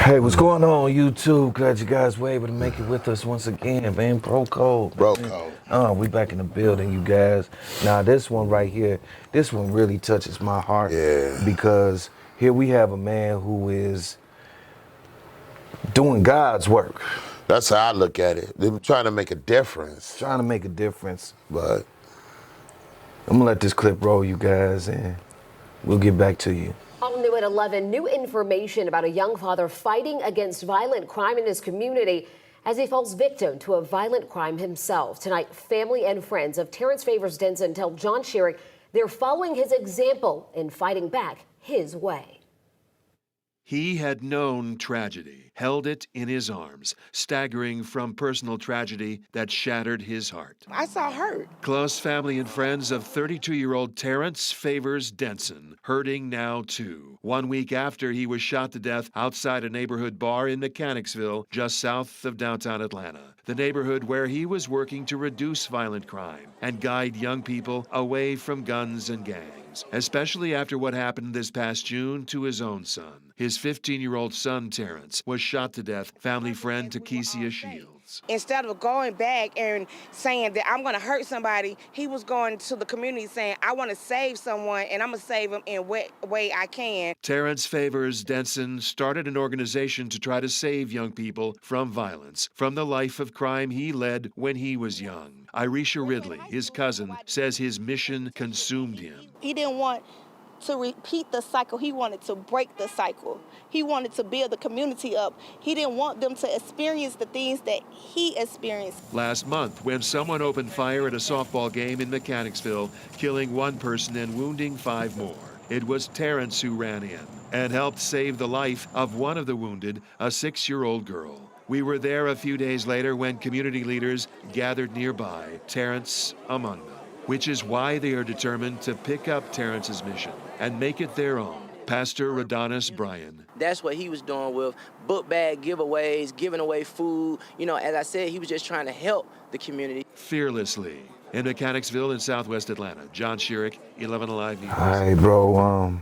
Hey, what's going on, YouTube? Glad you guys were able to make it with us once again, man. Bro Code. Bro Code. We back in the building, you guys. Now, this one right here, this one really touches my heart. Yeah. Because here we have a man who is doing God's work. That's how I look at it. They're trying to make a difference. Trying to make a difference. But I'm gonna let this clip roll, you guys, and we'll get back to you. All new at 11, new information about a young father fighting against violent crime in his community as he falls victim to a violent crime himself. Tonight, family and friends of Terrence Favors Denson tell John Sherrick they're following his example in fighting back his way. He had known tragedy, held it in his arms, staggering from personal tragedy that shattered his heart. I saw hurt. Close family and friends of 32-year-old Terrence Favors Denson, hurting now too. 1 week after he was shot to death outside a neighborhood bar in Mechanicsville, just south of downtown Atlanta. The neighborhood where he was working to reduce violent crime and guide young people away from guns and gangs, especially after what happened this past June to his own son. His 15-year-old son, Terrence, was shot to death, family friend Takesia Shields. Instead of going back and saying that I'm going to hurt somebody, he was going to the community saying, I want to save someone, and I'm going to save him in what way I can. Terrence Favors Denson started an organization to try to save young people from violence, from the life of crime he led when he was young. Irisha Ridley, his cousin, says his mission consumed him. He didn't want to repeat the cycle. He wanted to break the cycle. He wanted to build the community up. He didn't want them to experience the things that he experienced. Last month, when someone opened fire at a softball game in Mechanicsville, killing one person and wounding 5 more, it was Terrence who ran in and helped save the life of one of the wounded, a 6-year-old girl. We were there a few days later when community leaders gathered nearby, Terrence among them, which is why they are determined to pick up Terrence's mission and make it their own. Pastor Radonis Bryan. That's what he was doing with book bag giveaways, giving away food. You know, as I said, he was just trying to help the community. Fearlessly. In Mechanicsville in southwest Atlanta, John Sherrick, 11 Alive News. Hi, bro.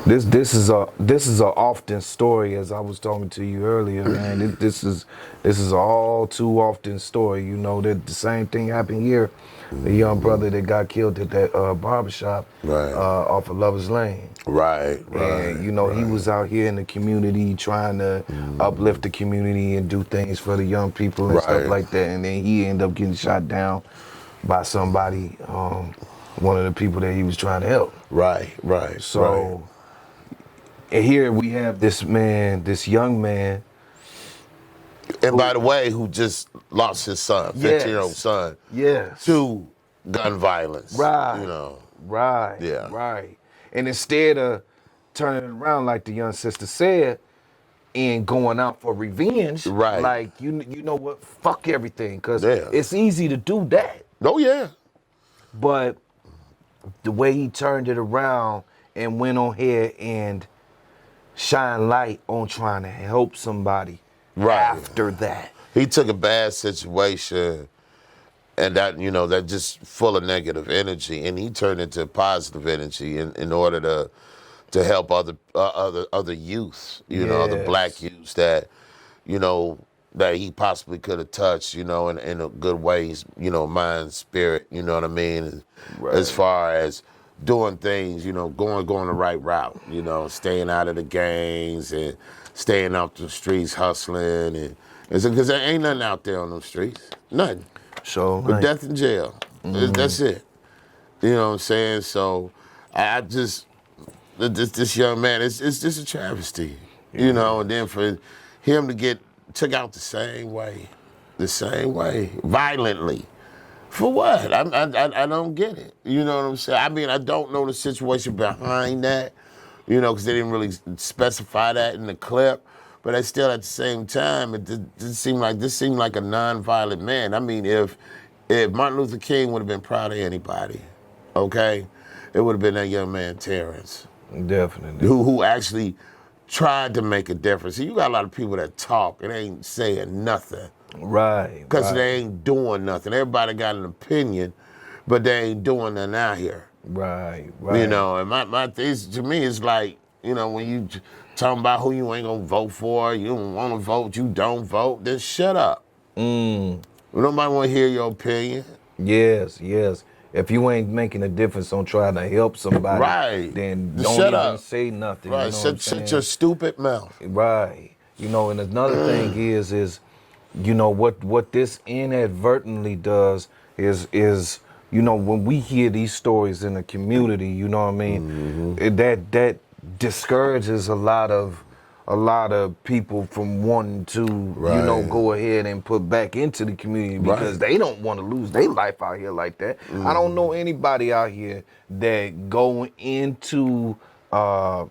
This is a often story, as I was talking to you earlier, man. This is an all too often story. You know that the same thing happened here. The young brother that got killed at that barbershop off of Lover's Lane. Right. And you know he was out here in the community trying to uplift the community and do things for the young people and stuff like that. And then he ended up getting shot down by somebody, one of the people that he was trying to help. Right. So. And here we have this man, this young man. And by the way, who just lost his son, 15-year-old son. Yes. To gun violence. Right. You know. Right. Yeah. Right. And instead of turning it around like the young sister said and going out for revenge, like you know what, fuck everything. Because it's easy to do that. Oh yeah. But the way he turned it around and went on here and shine light on trying to help somebody after that. He took a bad situation and that just full of negative energy, and he turned it into positive energy in order to help other youth, other black youths that he possibly could have touched, in a good ways, mind, spirit, you know what I mean? As far as doing things, going the right route, staying out of the gangs and staying out the streets, hustling, and because there ain't nothing out there on them streets, nothing. So but death in jail, that's it. You know what I'm saying? So I just this young man, it's just a travesty, and then for him to get took out the same way, violently. For what? I don't get it. You know what I'm saying? I mean, I don't know the situation behind that, because they didn't really specify that in the clip. But I still, at the same time, this seemed like a non-violent man. I mean, if Martin Luther King would have been proud of anybody, okay, it would have been that young man, Terrence. Definitely. Who actually tried to make a difference. See, you got a lot of people that talk and ain't saying nothing. Right. Because they ain't doing nothing. Everybody got an opinion, but they ain't doing nothing out here. Right. And my thing to me is like, You know, when you talking about who you ain't gonna vote for, you don't want to vote, you don't vote, then shut up. Nobody want to hear your opinion. Yes, yes. If you ain't making a difference on trying to help somebody, Right. then Just don't shut even up. say nothing. You Right. know what I'm Shut your saying? stupid mouth. Right. You know, and another thing is, you know, what this inadvertently does is, you know, when we hear these stories in the community, you know what I mean, that discourages a lot of people from wanting to, you know, Right. go ahead and put back into the community because Right. they don't want to lose their life out here like that. I don't know anybody out here that go into the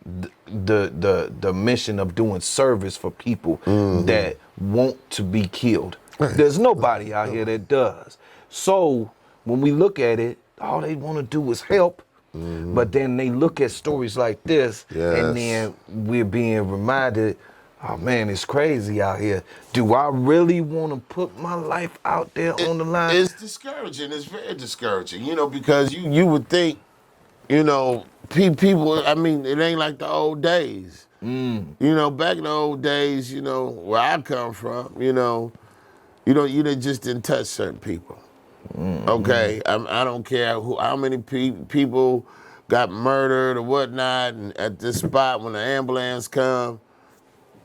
mission of doing service for people that want to be killed. There's nobody out here that does. So when we look at it, all they want to do is help. But then they look at stories like this, and Yes. then we're being reminded, oh man, it's crazy out here. Do I really want to put my life out there on the line? It's discouraging. It's very discouraging, you know, because you would think, you know, people, I mean, it ain't like the old days. You know, back in the old days, you know, where I come from, you just didn't touch certain people. Okay, I don't care how many people got murdered or whatnot, and at this spot when the ambulance come,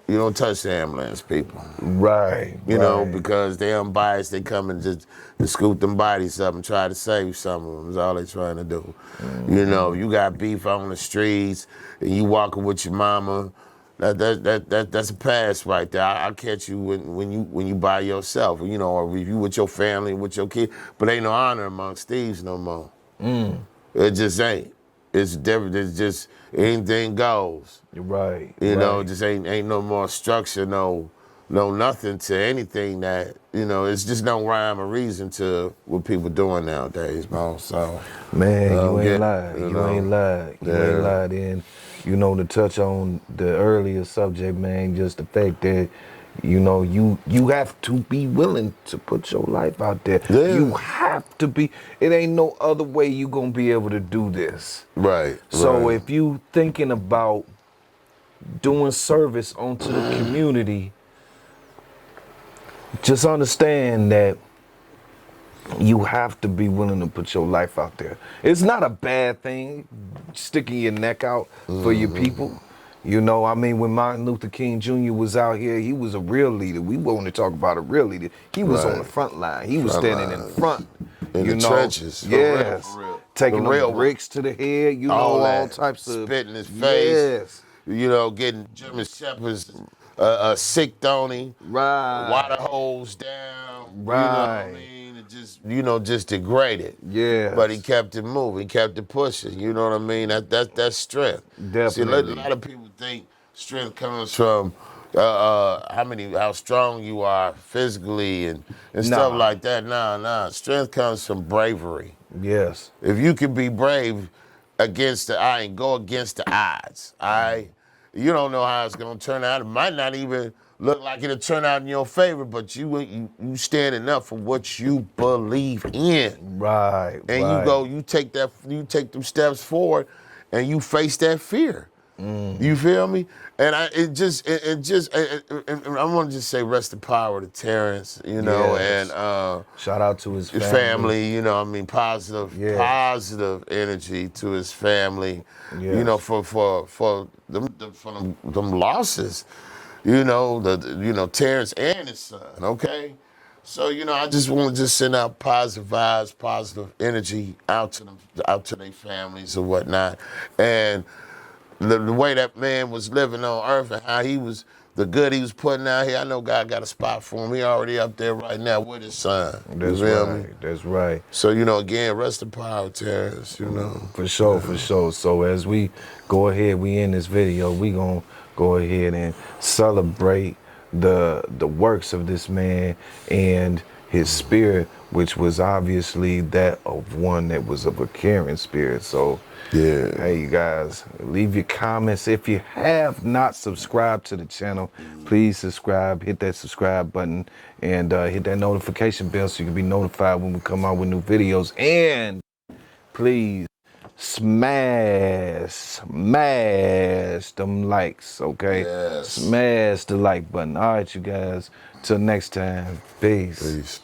you don't touch the ambulance people. Right, You know, right. because they unbiased, they come and just to scoop them bodies up and try to save some of them. Is all they trying to do. You know, you got beef on the streets and you walking with your mama. That's a pass right there. I'll catch you when you by yourself, you know, or if you with your family, with your kid. But ain't no honor amongst thieves no more. It just ain't. It's different. It's just anything goes. Right. You know, right. just ain't no more structure, no nothing to anything that, you know, it's just no rhyme or reason to what people doing nowadays, bro. So Man, you ain't get, lied. you You ain't know, lied. You yeah. ain't lied. And, you know, to touch on the earlier subject, man, just the fact that, you know, you have to be willing to put your life out there. Yeah. You have to be. It ain't no other way you gonna be able to do this. Right. So right. if you thinking about doing service onto the community, just understand that you have to be willing to put your life out there. It's not a bad thing sticking your neck out for your people. You know, I mean, when Martin Luther King Jr. was out here, he was a real leader. We want to talk about a real leader. He was on the Right. front line. He was Front standing in line. front. In You the know, trenches. yes, For real. taking The them real one. bricks to the head. You know, All all that. types of Spit in his face. Yes, You know, getting German Shepherds sicked on him. right, Water hose down. You know what I right. mean? It just degraded. Yes, But he kept it moving. He kept it pushing. You know what I mean? That's strength. See, a definitely. lot of people think strength comes from how strong you are physically and stuff Nah. like that. Nah. Strength comes from bravery. Yes, If you can be brave against the eye and go against the odds, you don't know how it's gonna turn out. It might not even look like it'll turn out in your favor, but you standing up for what you believe in, right, and right. you take them steps forward, and you face that fear. You feel me? And I want to just say rest in power to Terrence, you know, Yes. and Shout out to his his family. family, you know, I mean, positive Yes. energy to his family, you know, Yes. for them losses, you know, Terrence and his son, okay? So, you know, I just want to just send out positive vibes, positive energy out to them, out to their families or whatnot. And the way that man was living on earth and how the good he was putting out here, I know God got a spot for him. He already up there right now with his son. You That's feel me? right. That's right. So, you know, again, rest in power, Terrence, you know. For sure, for sure. So as we go ahead, we in this video, we gonna go ahead and celebrate the works of this man and his spirit, which was obviously that of one that was of a caring spirit. So Yeah. hey, you guys, leave your comments. If you have not subscribed to the channel, please subscribe, hit that subscribe button, and hit that notification bell so you can be notified when we come out with new videos. And please smash them likes, okay? Yes. Smash the like button. All right, you guys. Till next time. Peace. Peace.